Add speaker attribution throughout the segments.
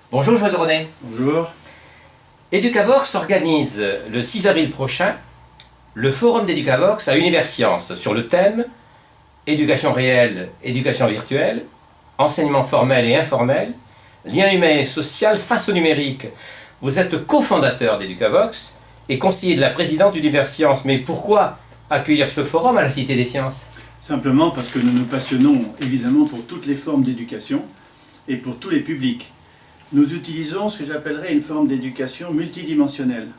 Speaker 1: Bonjour Joël René.
Speaker 2: Bonjour.
Speaker 1: Educavox organise le 6 avril prochain le forum d'Educavox à Universcience sur le thème éducation réelle, éducation virtuelle, enseignement formel et informel, lien humain et social face au numérique. Vous êtes cofondateur d'Educavox et conseiller de la présidente d'Universcience. Mais pourquoi accueillir ce forum à la Cité des Sciences?
Speaker 2: Simplement parce que nous nous passionnons évidemment pour toutes les formes d'éducation et pour tous les publics. Nous utilisons ce que j'appellerais une forme d'éducation multidimensionnelle.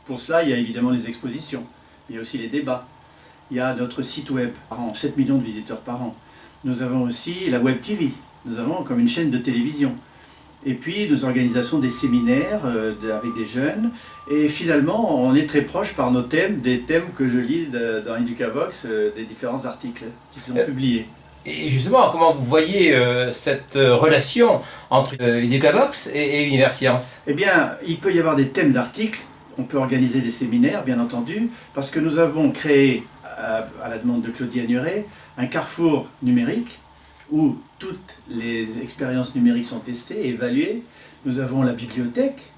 Speaker 2: Pour cela, il y a évidemment les expositions, il y a aussi les débats, il y a notre site web, par an, 7 millions de visiteurs par an. Nous avons aussi la Web TV, nous avons comme une chaîne de télévision. Et puis, nous organisons des séminaires avec des jeunes. Et finalement, on est très proche par nos thèmes, des thèmes que je lis dans Educavox, des différents articles qui sont publiés.
Speaker 1: Et justement, comment vous voyez cette relation entre Educavox et Universcience?
Speaker 2: Eh bien, il peut y avoir des thèmes d'articles. On peut organiser des séminaires, bien entendu, parce que nous avons créé, à la demande de Claudie Agnuret, un carrefour numérique où toutes les expériences numériques sont testées, évaluées. Nous avons la bibliothèque,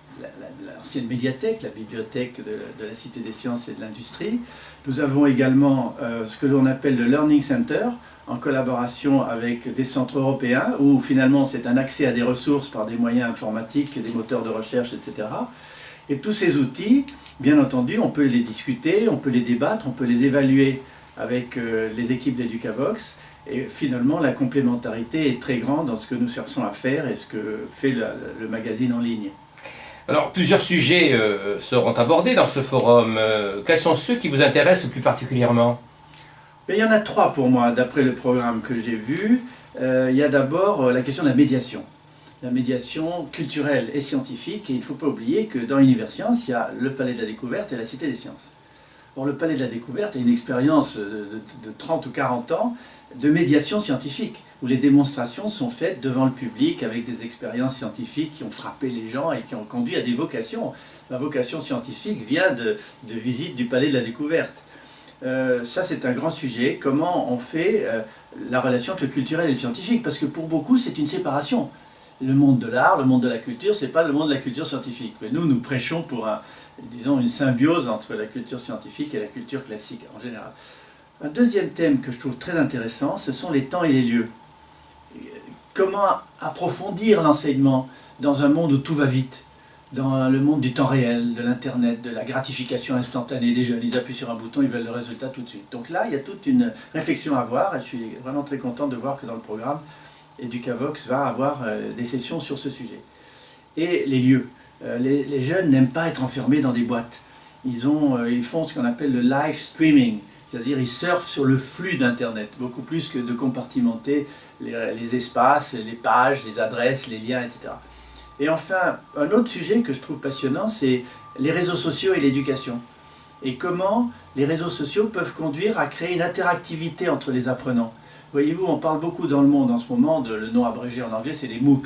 Speaker 2: l'ancienne médiathèque, la bibliothèque de la Cité des Sciences et de l'Industrie. Nous avons également ce que l'on appelle le Learning Center, en collaboration avec des centres européens, où finalement c'est un accès à des ressources par des moyens informatiques, des moteurs de recherche, etc. Et tous ces outils, bien entendu, on peut les discuter, on peut les débattre, on peut les évaluer avec les équipes d'Educavox. Et finalement, la complémentarité est très grande dans ce que nous cherchons à faire et ce que fait le magazine en ligne.
Speaker 1: Alors, plusieurs sujets seront abordés dans ce forum. Quels sont ceux qui vous intéressent plus particulièrement?
Speaker 2: Il y en a 3 pour moi, d'après le programme que j'ai vu. Il y a d'abord la question de la médiation culturelle et scientifique. Et il ne faut pas oublier que dans Universcience, il y a le Palais de la Découverte et la Cité des Sciences. Or, le Palais de la Découverte est une expérience de 30 ou 40 ans de médiation scientifique, où les démonstrations sont faites devant le public avec des expériences scientifiques qui ont frappé les gens et qui ont conduit à des vocations. La vocation scientifique vient de visites du Palais de la Découverte. Ça, c'est un grand sujet. Comment on fait la relation entre le culturel et le scientifique? Parce que pour beaucoup, c'est une séparation. Le monde de l'art, le monde de la culture, c'est pas le monde de la culture scientifique. Mais nous prêchons pour disons, une symbiose entre la culture scientifique et la culture classique en général. Un deuxième thème que je trouve très intéressant, ce sont les temps et les lieux. Comment approfondir l'enseignement dans un monde où tout va vite, dans le monde du temps réel, de l'internet, de la gratification instantanée des jeunes. Ils appuient sur un bouton, ils veulent le résultat tout de suite. Donc là, il y a toute une réflexion à avoir et je suis vraiment très content de voir que dans le programme, Educavox va avoir des sessions sur ce sujet. Et les lieux. Les jeunes n'aiment pas être enfermés dans des boîtes. Ils font ce qu'on appelle le live streaming, c'est-à-dire ils surfent sur le flux d'Internet, beaucoup plus que de compartimenter les espaces, les pages, les adresses, les liens, etc. Et enfin, un autre sujet que je trouve passionnant, c'est les réseaux sociaux et l'éducation. Et comment les réseaux sociaux peuvent conduire à créer une interactivité entre les apprenants. Voyez-vous, on parle beaucoup dans le monde en ce moment, le nom abrégé en anglais, c'est les MOOC.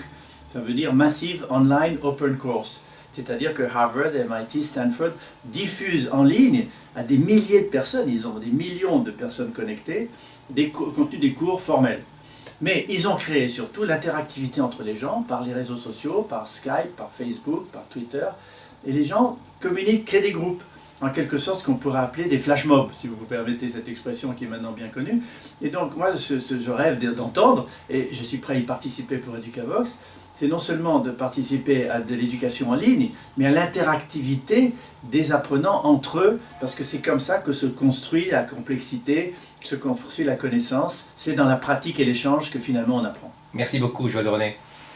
Speaker 2: Ça veut dire Massive Online Open Course. C'est-à-dire que Harvard, MIT, Stanford diffusent en ligne à des milliers de personnes, ils ont des millions de personnes connectées, des contenus des cours formels. Mais ils ont créé surtout l'interactivité entre les gens par les réseaux sociaux, par Skype, par Facebook, par Twitter. Et les gens communiquent, créent des groupes. En quelque sorte, ce qu'on pourrait appeler des flash mobs, si vous vous permettez cette expression qui est maintenant bien connue. Et donc, moi, je rêve d'entendre, et je suis prêt à y participer pour Educavox, c'est non seulement de participer à de l'éducation en ligne, mais à l'interactivité des apprenants entre eux, parce que c'est comme ça que se construit la complexité, se construit la connaissance. C'est dans la pratique et l'échange que finalement on apprend.
Speaker 1: Merci beaucoup, Joël René.